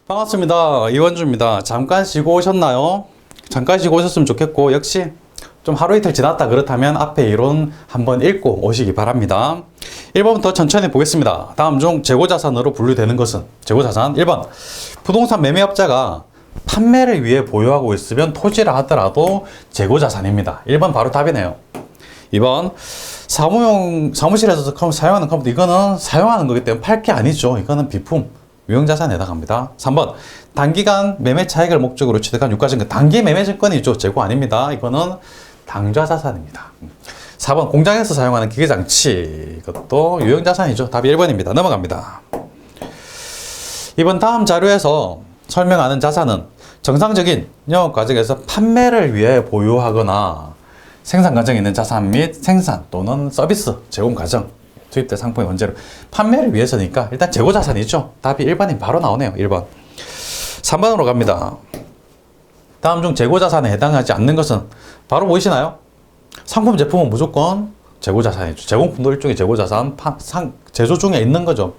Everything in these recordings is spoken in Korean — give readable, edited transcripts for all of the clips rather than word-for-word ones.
반갑습니다. 이원주입니다. 잠깐 쉬고 오셨나요? 잠깐 쉬고 오셨으면 좋겠고, 역시 좀 하루 이틀 지났다 그렇다면 앞에 이론 한번 읽고 오시기 바랍니다. 1번부터 천천히 보겠습니다. 다음 중 재고자산으로 분류되는 것은 재고자산 1번 부동산 매매업자가 판매를 위해 보유하고 있으면 토지라 하더라도 재고자산입니다. 1번 바로 답이네요. 2번 사무실에서 사용하는 컴퓨터, 이거는 사용하는 거기 때문에 팔 게 아니죠. 이거는 비품, 유형자산에 해당합니다. 3번 단기간 매매 차익을 목적으로 취득한 유가증권, 단기 매매 증권이죠. 재고 아닙니다. 이거는 당좌자산입니다. 4번 공장에서 사용하는 기계장치, 이것도 유형자산이죠. 답이 1번입니다. 넘어갑니다. 이번 다음 자료에서 설명하는 자산은 정상적인 영업 과정에서 판매를 위해 보유하거나 생산 과정에 있는 자산 및 생산 또는 서비스 제공 과정, 투입된 상품의 원재료, 판매를 위해서니까 일단 재고자산이죠. 답이 1번이 바로 나오네요. 1번. 3번으로 갑니다. 다음 중 재고자산에 해당하지 않는 것은 바로 보이시나요? 상품 제품은 무조건 재고자산이죠. 제공품도 일종의 재고자산, 제조 중에 있는 거죠.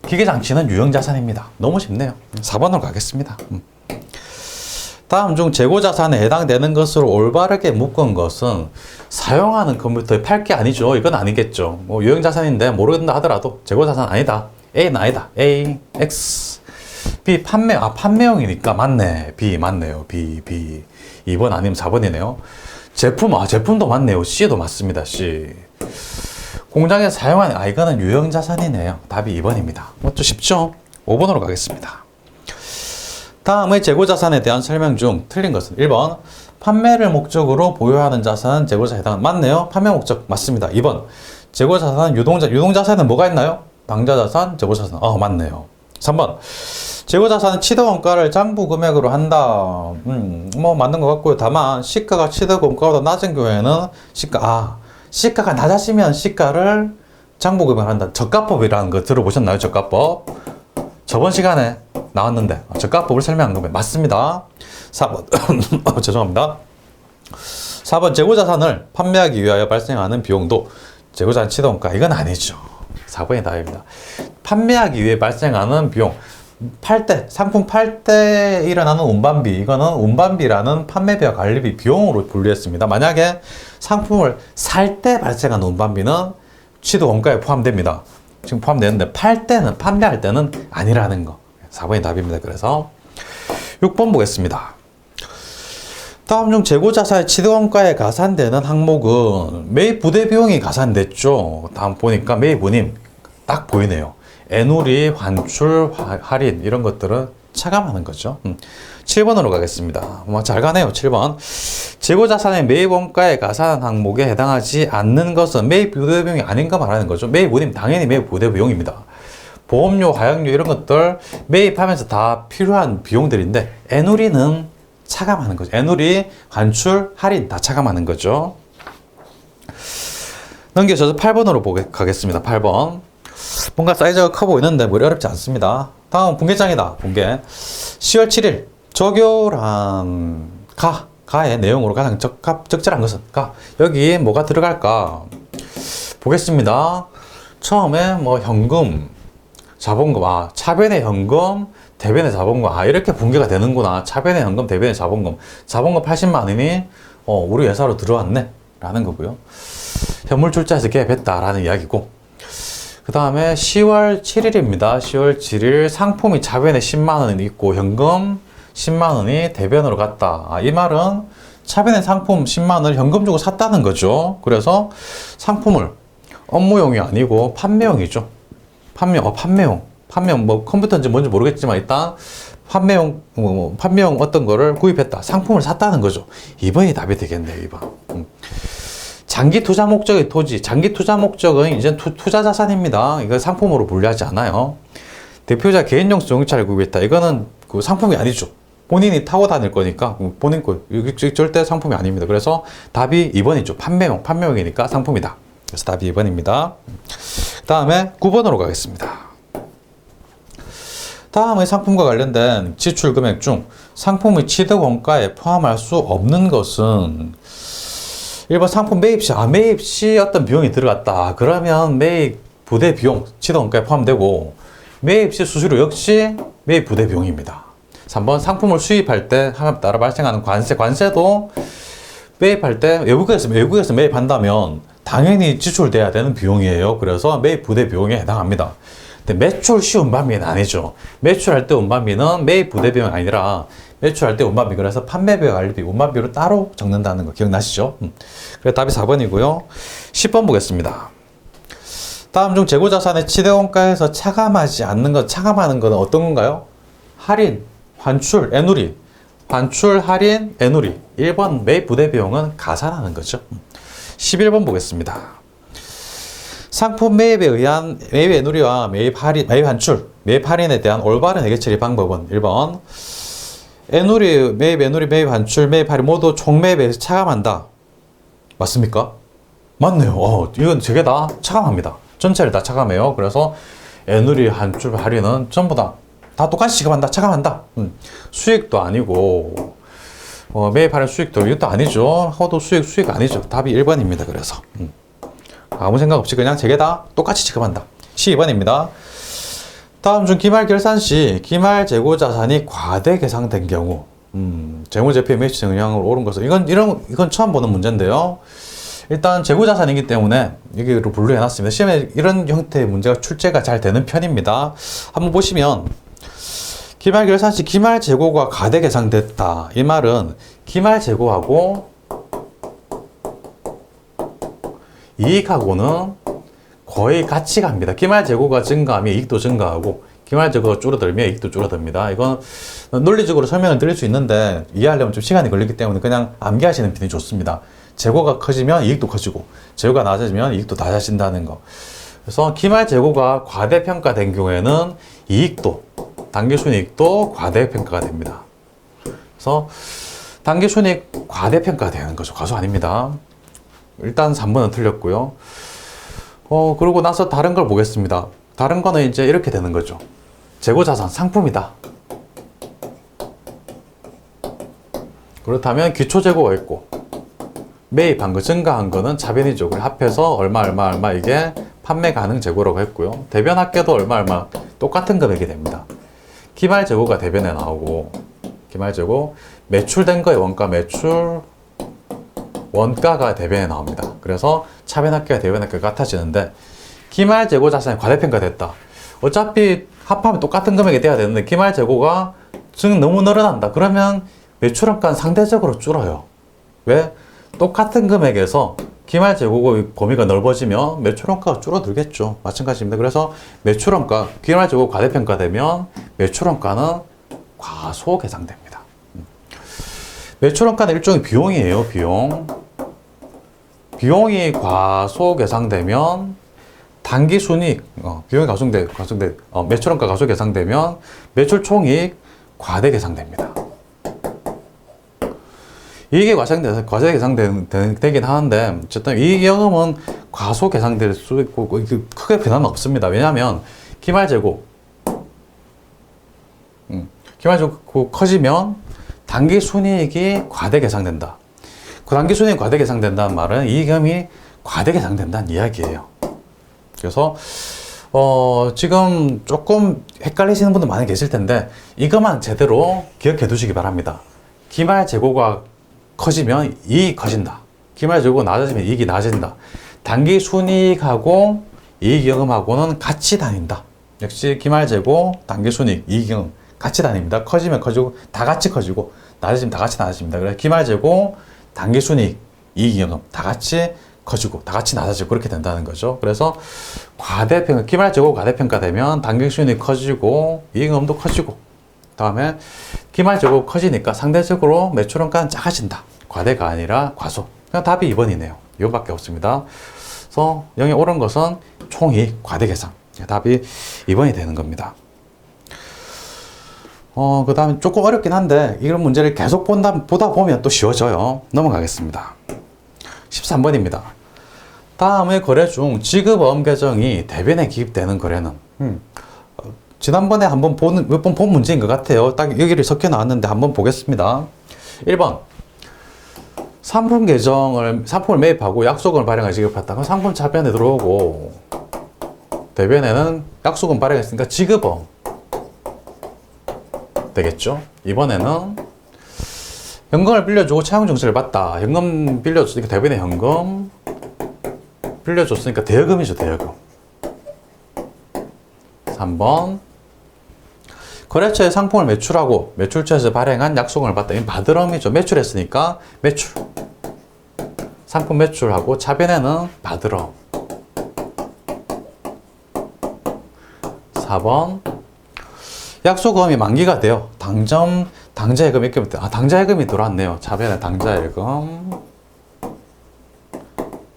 기계장치는 유형자산입니다. 너무 쉽네요. 4번으로 가겠습니다. 다음 중 재고자산에 해당되는 것으로 올바르게 묶은 것은 사용하는 컴퓨터에 팔 게 아니죠. 이건 아니겠죠. 뭐 유형자산인데 모른다 하더라도 재고자산 아니다. A는 아니다. A, X. B 판매, 판매용이니까 맞네. B 맞네요. B. 2번 아니면 4번이네요. 제품도 맞네요. C도 맞습니다. C. 공장에서 사용하는, 이거는 유형자산이네요. 답이 2번입니다. 좀 쉽죠? 5번으로 가겠습니다. 다음의 재고자산에 대한 설명 중 틀린 것은 1번 판매를 목적으로 보유하는 자산은 재고자산에 해당합니다. 맞네요. 판매 목적 맞습니다. 2번 재고자산은 유동자산은 뭐가 있나요? 당좌자산, 재고자산. 맞네요. 3번 재고자산은 취득원가를 장부금액으로 한다. 뭐 맞는 것 같고요. 다만 시가가 취득원가보다 낮은 경우에는 시가가 낮아지면 시가를 장부금액으로 한다. 저가법이라는 거 들어보셨나요? 저가법. 저번 시간에 나왔는데 저가법을 설명한 겁니다. 맞습니다. 4번 죄송합니다. 4번 재고자산을 판매하기 위하여 발생하는 비용도 재고자산 취득원가, 이건 아니죠. 4번이 답입니다. 판매하기 위해 발생하는 비용, 상품 팔 때 일어나는 운반비, 이거는 운반비라는 판매비와 관리비 비용으로 분류했습니다. 만약에 상품을 살 때 발생하는 운반비는 취득원가에 포함됩니다. 지금 포함되는데 판매할 때는 아니라는 거. 4번이 답입니다. 그래서 6번 보겠습니다. 다음 중 재고자산의 취득원가에 가산되는 항목은 매입 부대 비용이 가산됐죠. 다음 보니까 매입 운임 딱 보이네요. 애누리, 환출, 할인 이런 것들은 차감하는 거죠. 7번으로 가겠습니다. 잘 가네요. 7번. 재고자산의 매입원가에 가산한 항목에 해당하지 않는 것은 매입 부대 비용이 아닌가 말하는 거죠. 매입 운임 당연히 매입 부대 비용입니다. 보험료, 하약료 이런 것들 매입하면서 다 필요한 비용들인데 애누리는 차감하는 거죠. 애누리, 환출, 할인 다 차감하는 거죠. 넘겨져서 8번으로 가겠습니다. 8번. 뭔가 사이즈가 커 보이는데 머리 어렵지 않습니다. 다음 분계장이다. 분계. 10월 7일 조교란 가의 내용으로 가장 적절한 것은 여기 뭐가 들어갈까 보겠습니다. 처음에 뭐 현금, 자본금, 차변의 현금, 대변의 자본금, 이렇게 분계가 되는구나. 차변의 현금, 대변의 자본금 80만 원이 우리 회사로 들어왔네 라는 거고요. 현물 출자해서 개입했다 라는 이야기고, 그 다음에 10월 7일입니다. 10월 7일 상품이 차변에 10만 원이 있고 현금 10만 원이 대변으로 갔다. 이 말은 차변의 상품 10만 원을 현금 주고 샀다는 거죠. 그래서 상품을 업무용이 아니고 판매용이죠. 판매용 뭐 컴퓨터인지 뭔지 모르겠지만 일단 판매용 어떤 거를 구입했다. 상품을 샀다는 거죠. 2번이 답이 되겠네요. 2번. 장기 투자 목적의 토지, 장기 투자 목적은 이제 투자 자산입니다. 이거 상품으로 분류하지 않아요. 대표자 개인용 자동차를 구입했다. 이거는 그 상품이 아니죠. 본인이 타고 다닐 거니까 본인 거 절대 상품이 아닙니다. 그래서 답이 2번이죠. 판매용이니까 상품이다. 그래서 답이 2번입니다. 그 다음에 9번으로 가겠습니다. 다음의 상품과 관련된 지출 금액 중 상품의 취득 원가에 포함할 수 없는 것은 1번 상품 매입 시 어떤 비용이 들어갔다. 그러면 매입 부대 비용, 취득 원가에 포함되고, 매입 시 수수료 역시 매입 부대 비용입니다. 3번 상품을 수입할 때 하나에 따라 발생하는 관세도 매입할 때 외국에서 매입한다면 당연히 지출돼야 되는 비용이에요. 그래서 매입 부대 비용에 해당합니다. 근데 매출 시 운반비는 아니죠. 매출할 때 운반비는 매입 부대 비용이 아니라 매출할 때 운반비, 그래서 판매비, 관리비, 운반비로 따로 적는다는 거 기억나시죠? 그래서 답이 4번이고요. 10번 보겠습니다. 다음 중 재고자산의 치대원가에서 차감하는 것은 어떤 건가요? 할인, 환출, 애누리. 환출, 할인, 애누리. 1번 매입 부대 비용은 가산하는 거죠. 11번 보겠습니다. 상품 매입에 의한 매입 애누리와 매입 환출, 매입 할인에 대한 올바른 회계 처리 방법은 1번 애누리, 매입 환출, 매입 할인 모두 총매입에서 차감한다. 맞습니까? 맞네요. 이건 저게 다 차감합니다. 전체를 다 차감해요. 그래서 애누리, 환출, 할인은 전부 다 똑같이 지급한다, 차감한다. 수익도 아니고 매입 할인 수익도 이것도 아니죠. 허도 수익 아니죠. 답이 1번입니다. 그래서 아무 생각 없이 그냥 제게 다 똑같이 지급한다. 12번입니다. 다음 중 기말 결산 시 기말 재고 자산이 과대 계상된 경우, 재무제표의 매출 영향으로 오른 것은 이건 처음 보는 문제인데요. 일단 재고 자산이기 때문에 여기로 분류해 놨습니다. 시험에 이런 형태의 문제가 출제가 잘 되는 편입니다. 한번 보시면 기말 결산 시 기말 재고가 과대 계상됐다. 이 말은 기말 재고하고 이익하고는 거의 같이 갑니다. 기말 재고가 증가하면 이익도 증가하고 기말 재고가 줄어들면 이익도 줄어듭니다. 이건 논리적으로 설명을 드릴 수 있는데 이해하려면 좀 시간이 걸리기 때문에 그냥 암기하시는 편이 좋습니다. 재고가 커지면 이익도 커지고 재고가 낮아지면 이익도 낮아진다는 거. 그래서 기말 재고가 과대평가된 경우에는 이익도, 당기순이익도 과대평가가 됩니다. 그래서 당기순이익 과대평가되는 거죠. 과소 아닙니다. 일단 3번은 틀렸고요. 그러고 나서 다른 걸 보겠습니다. 다른 거는 이제 이렇게 되는 거죠. 재고자산 상품이다. 그렇다면 기초재고가 있고 매입한 거, 증가한 거는 차변이죠. 합해서 얼마 이게 판매 가능 재고라고 했고요. 대변 합계도 얼마 똑같은 금액이 됩니다. 기말 재고가 대변에 나오고 기말 재고 매출된 거의 원가가 대변에 나옵니다. 그래서 차변 합계가 대변 합계가 같아지는데 기말 재고 자산이 과대평가됐다. 어차피 합하면 똑같은 금액이 돼야 되는데 기말 재고가 너무 늘어난다. 그러면 매출원가는 상대적으로 줄어요. 왜? 똑같은 금액에서 기말 재고 범위가 넓어지면 매출원가가 줄어들겠죠. 마찬가지입니다. 그래서 매출원가, 기말 재고 과대평가되면 매출원가는 과소 계상됩니다. 매출원가는 일종의 비용이에요. 비용이 과소 계상되면 당기순이익, 비용이 매출원가 과소 계상되면 매출총이익 과대 계상됩니다. 이익이 과세 계상되긴 하는데 어쨌든 이익여금은 과소 계상될 수 있고 크게 변화는 없습니다. 왜냐하면 기말재고 커지면 당기순이익이 과대 계상된다. 그 당기순이익이 과대 계상된다는 말은 이익여금이 과대 계상된다는 이야기예요. 그래서 지금 조금 헷갈리시는 분들 많이 계실 텐데 이것만 제대로 기억해 두시기 바랍니다. 기말 재고가 커지면 이익이 커진다. 기말 재고가 낮아지면 이익이 낮아진다. 단기 순이익하고 이익여금하고는 같이 다닌다. 역시 기말 재고, 단기 순이익, 이익여금 같이 다닙니다. 커지면 커지고 다 같이 커지고 낮아지면 다 같이 낮아집니다. 그래서 기말 재고, 단기 순이익, 이익여금 다 같이 커지고 다 같이 낮아지고 그렇게 된다는 거죠. 그래서 기말 재고 과대평가되면 단기 순이익 커지고 이익여금도 커지고 다음에 기말 재고 커지니까 상대적으로 매출원가는 작아진다. 과대가 아니라 과소. 그냥 답이 2번이네요. 이거밖에 없습니다. 그래서 여기 옳은 것은 총이익 과대 계상. 답이 2번이 되는 겁니다. 그 다음에 조금 어렵긴 한데 이런 문제를 계속 보다 보면 또 쉬워져요. 넘어가겠습니다. 13번입니다. 다음의 거래 중 지급어음 계정이 대변에 기입되는 거래는 지난번에 몇 번 본 문제인 것 같아요. 딱 여기를 섞여 나왔는데 한번 보겠습니다. 1번 상품을 매입하고 약속을 발행해 지급했다. 그럼 상품 차변에 들어오고 대변에는 약속은 발행했으니까 지급어음 되겠죠. 이번에는 현금을 빌려주고 차용 증세를 받다. 현금 빌려줬으니까 대변에 현금, 빌려줬으니까 대여금이죠, 대여금. 3번 거래처에 상품을 매출하고 매출처에서 발행한 약속을 받다. 이 받으럼이죠. 매출했으니까 매출. 상품 매출하고 차변에는 받으럼. 4번 약속금이 만기가 돼요. 당좌예금 이렇게 당좌예금이 들어왔네요. 차변에 당좌예금,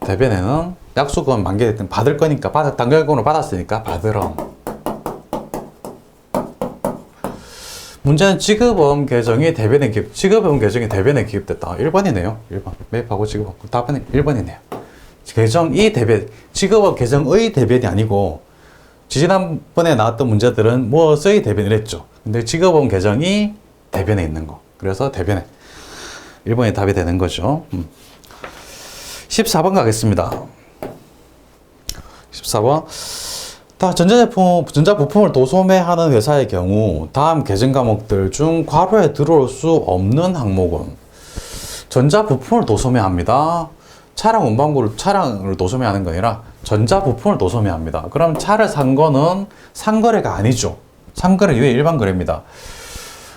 대변에는 약속금 만기됐든 받을 거니까 당좌예금으로 받았으니까 받으럼. 문제는 지급보험 계정이 대변에 지급보험 계정이 대변에 기입됐다. 1번이네요. 1번. 매입하고 지급하고 답은 1번이네요. 계정이 대변, 지급보험 계정의 대변이 아니고 지난번에 나왔던 문제들은 무엇의 대변이랬죠. 근데 지급보험 계정이 대변에 있는 거. 그래서 대변에 1번이 답이 되는 거죠. 14번 가겠습니다. 14번 전자부품을 도소매하는 회사의 경우 다음 계정 과목들 중 괄호에 들어올 수 없는 항목은 전자부품을 도소매합니다. 차량을 도소매하는 거 아니라 전자부품을 도소매합니다. 그럼 차를 산 거는 상거래가 아니죠. 상거래 이외에 일반 거래입니다.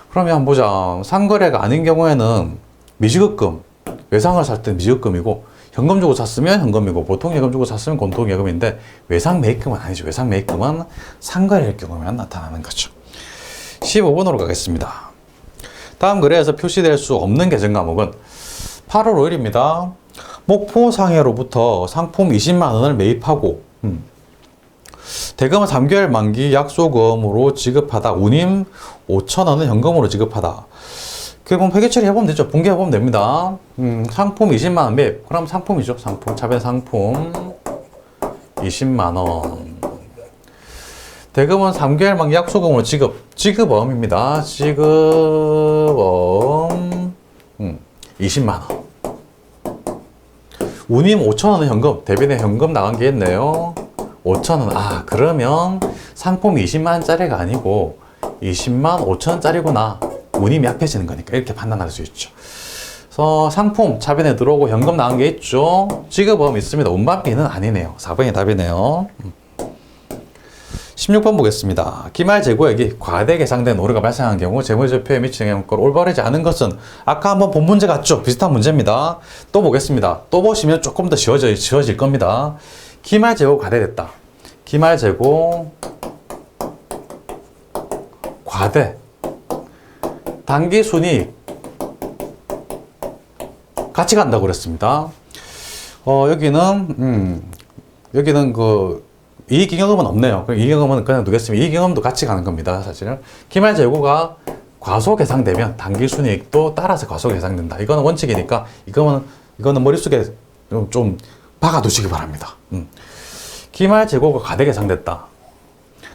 그러면 한번 보자. 상거래가 아닌 경우에는 미지급금, 외상을 살 때 미지급금이고 현금 주고 샀으면 현금이고 보통 예금 주고 샀으면 공통 예금인데 외상 매입금은 아니죠. 외상 매입금은 상거래일 경우에만 나타나는 거죠. 15번으로 가겠습니다. 다음 거래에서 표시될 수 없는 계정 과목은 8월 5일입니다. 목포상해로부터 상품 20만 원을 매입하고 대금은 3개월 만기 약소금으로 지급하다. 운임 5천 원은 현금으로 지급하다. 그럼 회계 처리해보면 되죠. 분개해보면 됩니다. 상품 20만 원 매입. 그럼 상품이죠. 상품. 차변 상품 20만 원. 대금은 3개월 만기 약소금으로 지급. 지급어음입니다. 지급어음 20만 원. 운임 5천 원은 현금. 대변에 현금 나간 게 있네요. 5천 원. 아, 그러면 상품이 20만 원짜리가 아니고 20만 5천 원짜리구나. 운임이 약해지는 거니까 이렇게 판단할 수 있죠. 그래서 상품 차변에 들어오고 현금 나온 게 있죠. 지급보험 있습니다. 운반비는 아니네요. 4번이 답이네요. 16번 보겠습니다. 기말 재고액이 과대 계상된 오류가 발생한 경우 재무제표에 미치는 영향을 올바르지 않은 것은 아까 한번 본 문제 같죠? 비슷한 문제입니다. 또 보겠습니다. 또 보시면 조금 더 지워질 겁니다. 기말 재고 과대됐다. 기말 재고 과대. 단기 순이익 같이 간다고 그랬습니다. 여기는 그 이익잉여금은 없네요. 이익잉여금은 그냥 두겠습니다. 이익잉여금도 같이 가는 겁니다. 사실은 기말 재고가 과소 계상되면 단기 순이익도 따라서 과소 계상된다. 이거는 원칙이니까 이거는 머릿속에 좀 박아두시기 바랍니다. 기말 재고가 과대 계상됐다.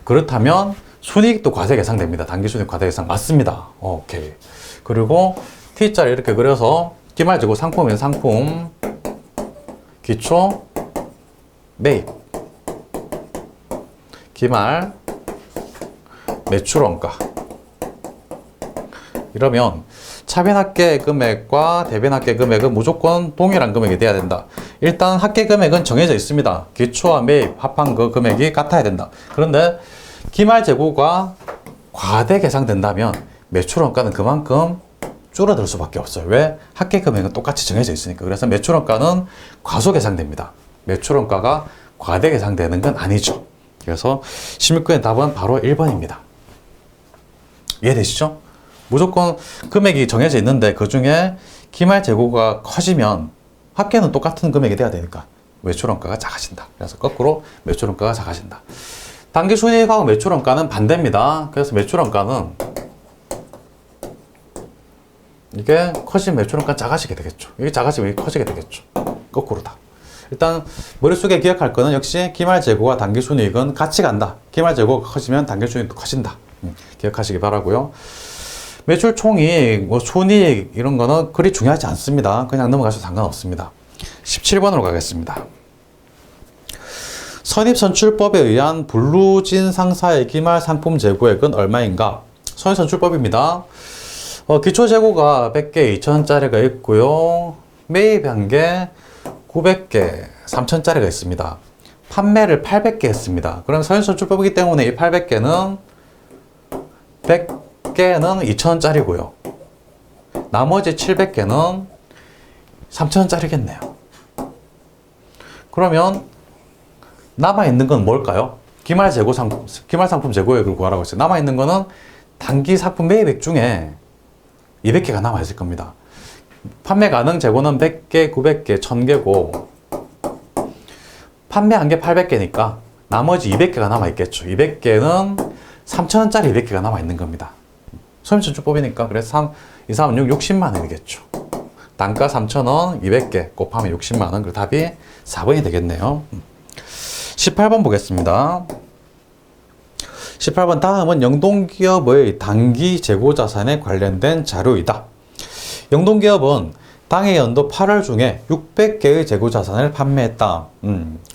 그렇다면 순이익도 과세 계상됩니다. 단기 순이익 과세 계상 맞습니다. 오케이. 그리고 T자를 이렇게 그려서 기말 재고 상품인 상품 기초 매입 기말 매출원가 이러면 차변합계 금액과 대변합계 금액은 무조건 동일한 금액이 돼야 된다. 일단 합계 금액은 정해져 있습니다. 기초와 매입 합한 그 금액이 같아야 된다. 그런데 기말 재고가 과대 계상된다면 매출원가는 그만큼 줄어들 수밖에 없어요. 왜? 합계 금액은 똑같이 정해져 있으니까. 그래서 매출원가는 과소 계상됩니다. 매출원가가 과대 계상되는 건 아니죠. 그래서 16번의 답은 바로 1번입니다. 이해되시죠? 무조건 금액이 정해져 있는데 그 중에 기말 재고가 커지면 합계는 똑같은 금액이 돼야 되니까 매출원가가 작아진다. 그래서 거꾸로 매출원가가 작아진다. 단기 순이익하고 매출원가는 반대입니다. 그래서 매출원가는 이게 커지면 매출원가 작아지게 되겠죠. 이게 작아지면 이게 커지게 되겠죠. 거꾸로다. 일단 머릿속에 기억할 거는 역시 기말 재고와 단기 순이익은 같이 간다. 기말 재고가 커지면 단기 순이익도 커진다. 기억하시기 바라고요. 매출 총이익, 순이익 이런 거는 그리 중요하지 않습니다. 그냥 넘어가셔도 상관없습니다. 17번으로 가겠습니다. 선입선출법에 의한 불루진 상사의 기말 상품 재고액은 얼마인가? 손해선출법입니다. 기초 재고가 100개 2,000원짜리가 있고요. 매입한 게 900개 3,000원짜리가 있습니다. 판매를 800개 했습니다. 그럼 손해선출법이기 때문에 이 800개는 100개는 2,000원짜리고요. 나머지 700개는 3,000원짜리겠네요. 그러면 남아있는 건 뭘까요? 기말 상품 재고액을 구하라고 했어요. 남아있는 거는 단기 상품 매입액 중에 200개가 남아있을 겁니다. 판매 가능 재고는 100개, 900개, 1000개고 판매한 게 800개니까 나머지 200개가 남아있겠죠. 200개는 3,000원짜리 200개가 남아있는 겁니다. 손해선출법이니까 그래서 2, 3, 6, 60만 원이겠죠. 단가 3,000원, 200개 곱하면 60만 원. 그 답이 4번이 되겠네요. 18번 보겠습니다. 18번 다음은 영동기업의 단기 재고자산에 관련된 자료이다. 영동기업은 당해 연도 8월 중에 600개의 재고자산을 판매했다.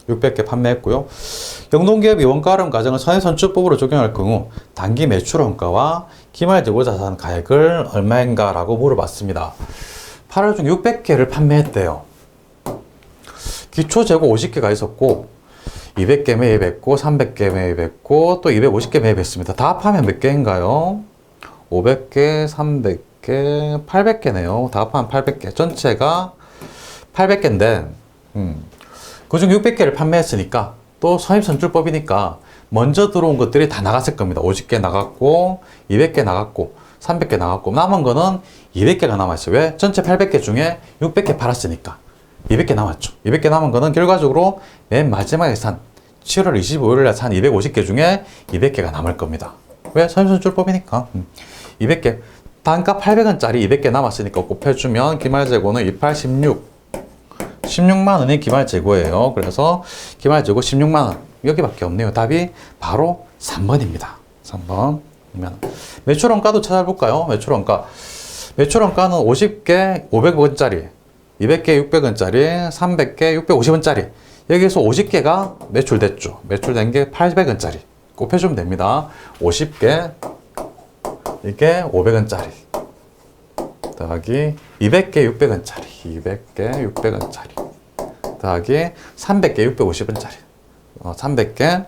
600개 판매했고요. 영동기업이 원가활용 과정을 손해선출법으로 적용할 경우 단기 매출 원가와 기말 재고자산 가액을 얼마인가 라고 물어봤습니다. 8월 중 600개를 판매했대요. 기초 재고 50개가 있었고 200개 매입했고 300개 매입했고 또 250개 매입했습니다. 다 합하면 몇 개인가요? 500개, 300개, 800개네요. 다 합하면 800개. 전체가 800개인데 그중 600개를 판매했으니까 또 손해선출법이니까 먼저 들어온 것들이 다 나갔을 겁니다. 50개 나갔고 200개 나갔고 300개 나갔고 남은 거는 200개가 남았어요. 왜? 전체 800개 중에 600개 팔았으니까 200개 남았죠. 200개 남은 거는 결과적으로 맨 마지막에 산 7월 25일에 산 250개 중에 200개가 남을 겁니다. 왜? 손해선출법이니까 200개 단가 800원짜리 200개 남았으니까 곱해주면 기말재고는 28, 16만 원이 기말재고예요. 그래서 기말재고 16만 원 여기밖에 없네요. 답이 바로 3번입니다. 3번. 매출원가도 찾아볼까요? 매출원가는 50개 500원짜리 200개 600원짜리 300개 650원짜리 여기서 50개가 매출됐죠. 매출된 게 800원짜리 곱해주면 됩니다. 50개 이게 500원짜리 더하기 200개 600원짜리 200개 600원짜리 더하기 300개 650원짜리 300개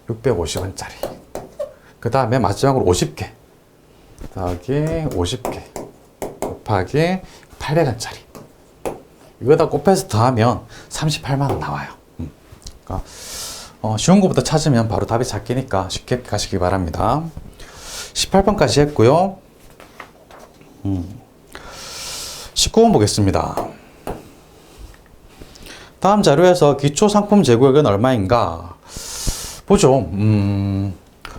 650원짜리 그 다음에 마지막으로 50개 더하기 50개 곱하기 800원짜리 이거 다 곱해서 더하면 38만원 나와요. 그러니까 쉬운 것부터 찾으면 바로 답이 잡히니까 쉽게 가시기 바랍니다. 18번까지 했고요. 19번 보겠습니다. 다음 자료에서 기초상품 재고액은 얼마인가 보죠.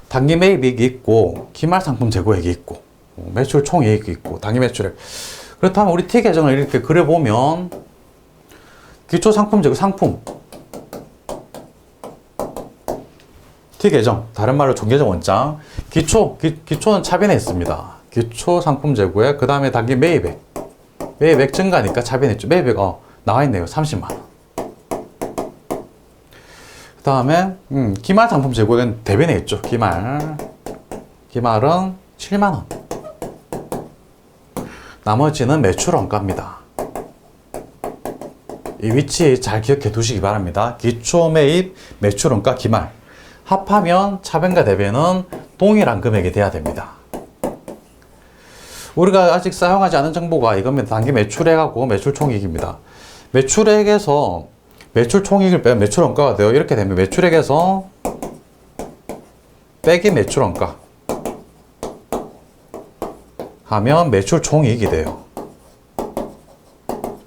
단기 매입이익이 있고 기말상품 재고액이 있고 매출 총이익이 있고 단기 매출액. 그렇다면 우리 T 계정을 이렇게 그려보면 기초상품 재고 상품 T 계정 다른 말로 종계정 원장 기초는 차변에 있습니다. 기초 상품 재고액 그 다음에 단기 매입액 증가니까 차변에 있죠. 매입액 나와 있네요. 30만 원. 그 다음에 기말 상품 재고액은 대변에 있죠. 기말은 7만원. 나머지는 매출 원가입니다. 이 위치 잘 기억해 두시기 바랍니다. 기초 매입, 매출 원가, 기말 합하면 차변과 대변은 동일한 금액이 돼야 됩니다. 우리가 아직 사용하지 않은 정보가 이겁니다. 단기 매출액하고 매출 총이익입니다. 매출액에서 매출 총이익을 빼면 매출 원가가 돼요. 이렇게 되면 매출액에서 빼기 매출 원가 하면 매출 총이익이 돼요.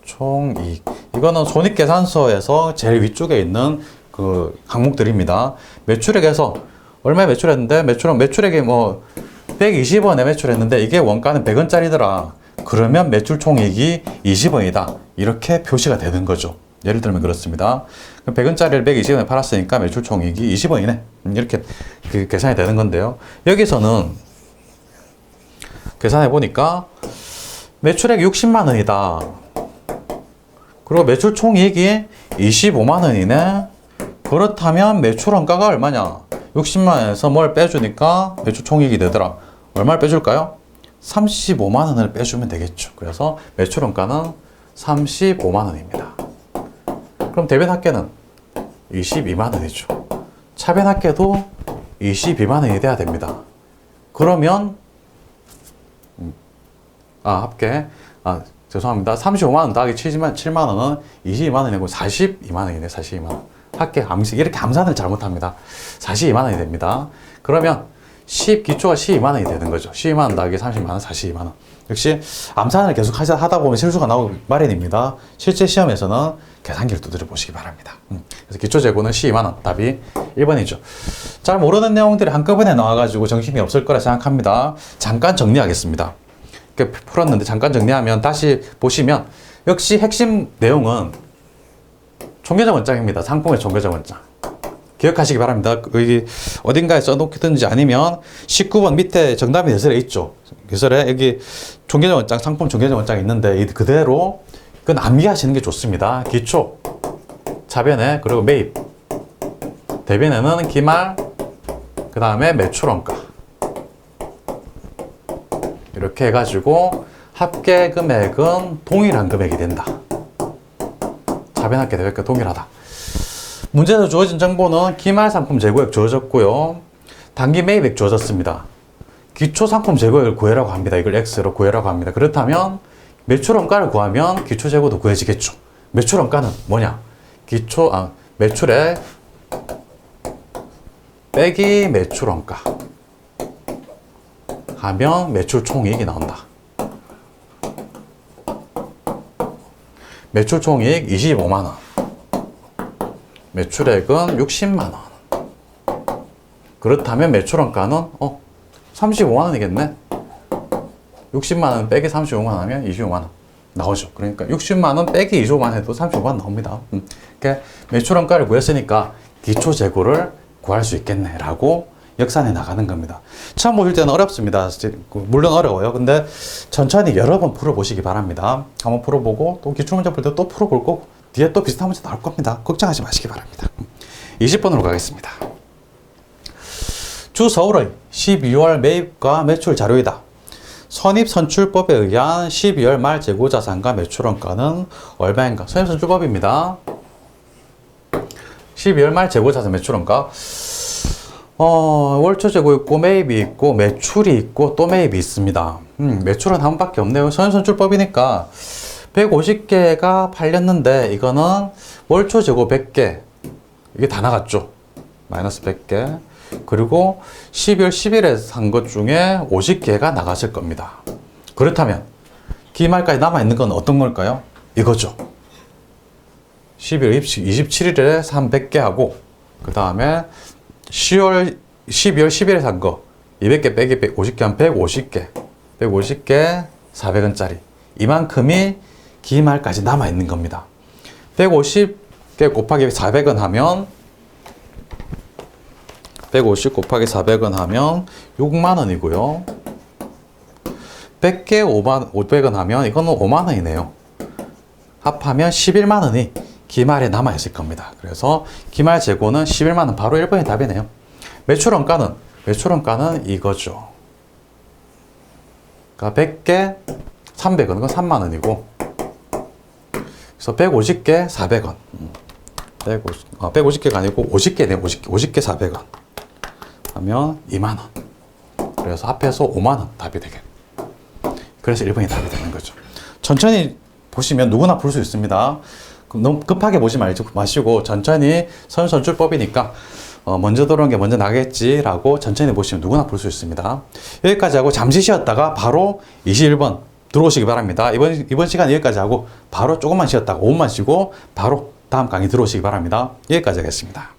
총이익. 이거는 손익계산서에서 제일 위쪽에 있는 그 항목들입니다. 매출액에서 얼마에 매출했는데 매출액이 뭐 120원에 매출했는데 이게 원가는 100원짜리더라. 그러면 매출 총이익이 20원이다. 이렇게 표시가 되는 거죠. 예를 들면 그렇습니다. 100원짜리를 120원에 팔았으니까 매출 총이익이 20원이네. 이렇게 계산이 되는 건데요. 여기서는 계산해 보니까 매출액이 60만 원이다. 그리고 매출 총이익이 25만 원이네. 그렇다면 매출 원가가 얼마냐? 60만원에서 뭘 빼주니까 매출 총익이 되더라. 얼마를 빼줄까요? 35만원을 빼주면 되겠죠. 그래서 매출 원가는 35만원입니다. 그럼 대변 합계는 22만원이죠. 차변 합계도 22만원이 돼야 됩니다. 그러면 합계 죄송합니다. 35만원 더하기 7만원은 22만원이고 42만원이네. 42만원. 합계 암시 이렇게 암산을 잘못합니다. 42만원이 됩니다. 그러면 기초가 12만원이 되는 거죠. 12만원 더하기 30만원 42만원. 역시 암산을 계속 하다 보면 실수가 나오기 마련입니다. 실제 시험에서는 계산기를 두드려 보시기 바랍니다. 그래서 기초 재고는 12만원. 답이 1번이죠. 잘 모르는 내용들이 한꺼번에 나와가지고 정신이 없을 거라 생각합니다. 잠깐 정리하겠습니다. 이렇게 풀었는데 잠깐 정리하면 다시 보시면 역시 핵심 내용은 총계적 원장입니다. 상품의 총계적 원장. 기억하시기 바랍니다. 여기 어딘가에 써놓기든지 아니면 19번 밑에 정답이 예설에 있죠. 예설에 여기 총계적 원장, 상품 총계적 원장이 있는데 그대로 그건 암기하시는 게 좋습니다. 기초, 차변에, 그리고 매입, 대변에는 기말, 그 다음에 매출원가. 이렇게 해가지고 합계 금액은 동일한 금액이 된다. 차변 합계 대변가 동일하다. 문제에서 주어진 정보는 기말 상품 재고액 주어졌고요. 단기 매입액 주어졌습니다. 기초 상품 재고액을 구해라고 합니다. 이걸 X로 구해라고 합니다. 그렇다면 매출원가를 구하면 기초 재고도 구해지겠죠. 매출원가는 뭐냐? 매출액 빼기 매출원가 하면 매출 총이익이 나온다. 매출 총이익 25만원. 매출액은 60만원. 그렇다면 매출원가는 35만원이겠네. 60만원 빼기 35만원 하면 25만원 나오죠. 그러니까 60만원 빼기 25만원 해도 35만원 나옵니다. 그러니까 매출원가를 구했으니까 기초 재고를 구할 수 있겠네 라고 역산해 나가는 겁니다. 처음 보실 때는 어렵습니다. 물론 어려워요. 근데 천천히 여러 번 풀어보시기 바랍니다. 한번 풀어보고 또 기출문제 풀 때 또 풀어볼 거고 뒤에 또 비슷한 문제 나올 겁니다. 걱정하지 마시기 바랍니다. 20번으로 가겠습니다. 주 서울의 12월 매입과 매출 자료이다. 선입선출법에 의한 12월 말 재고자산과 매출원가는 얼마인가? 선입선출법입니다. 12월 말 재고자산 매출원가. 월초 재고 있고 매입이 있고 매출이 있고 또 매입이 있습니다. 매출은 한 번밖에 없네요. 선입선출법이니까 150개가 팔렸는데 이거는 월초 재고 100개 이게 다 나갔죠. 마이너스 100개. 그리고 12월 10일에 산 것 중에 50개가 나갔을 겁니다. 그렇다면 기말까지 남아있는 건 어떤 걸까요? 이거죠. 12월 27일에 산 100개 하고 그 다음에 12월 10일에 산 거 200개 빼기 150개 하면 150개 150개 400원짜리 이만큼이 기말까지 남아있는 겁니다. 150개 곱하기 400원 하면 150 곱하기 400원 하면 6만원이고요. 100개 500원 하면 이거는 5만원이네요. 합하면 11만원이 기말에 남아있을 겁니다. 그래서 기말 재고는 11만원 바로 1번이 답이네요. 매출원가는 이거죠. 그러니까 100개 300원, 이건 3만원이고 그래서 150개 400원 150개가 아니고 50개네. 50개 400원 하면 2만원. 그래서 합해서 5만원 답이 되겠네. 그래서 1번이 답이 되는 거죠. 천천히 보시면 누구나 볼 수 있습니다. 너무 급하게 보지 마시고 천천히 선출법이니까 먼저 들어온 게 먼저 나겠지라고 천천히 보시면 누구나 볼 수 있습니다. 여기까지 하고 잠시 쉬었다가 바로 21번 들어오시기 바랍니다. 이번 시간 여기까지 하고 바로 조금만 쉬었다가 5분만 쉬고 바로 다음 강의 들어오시기 바랍니다. 여기까지 하겠습니다.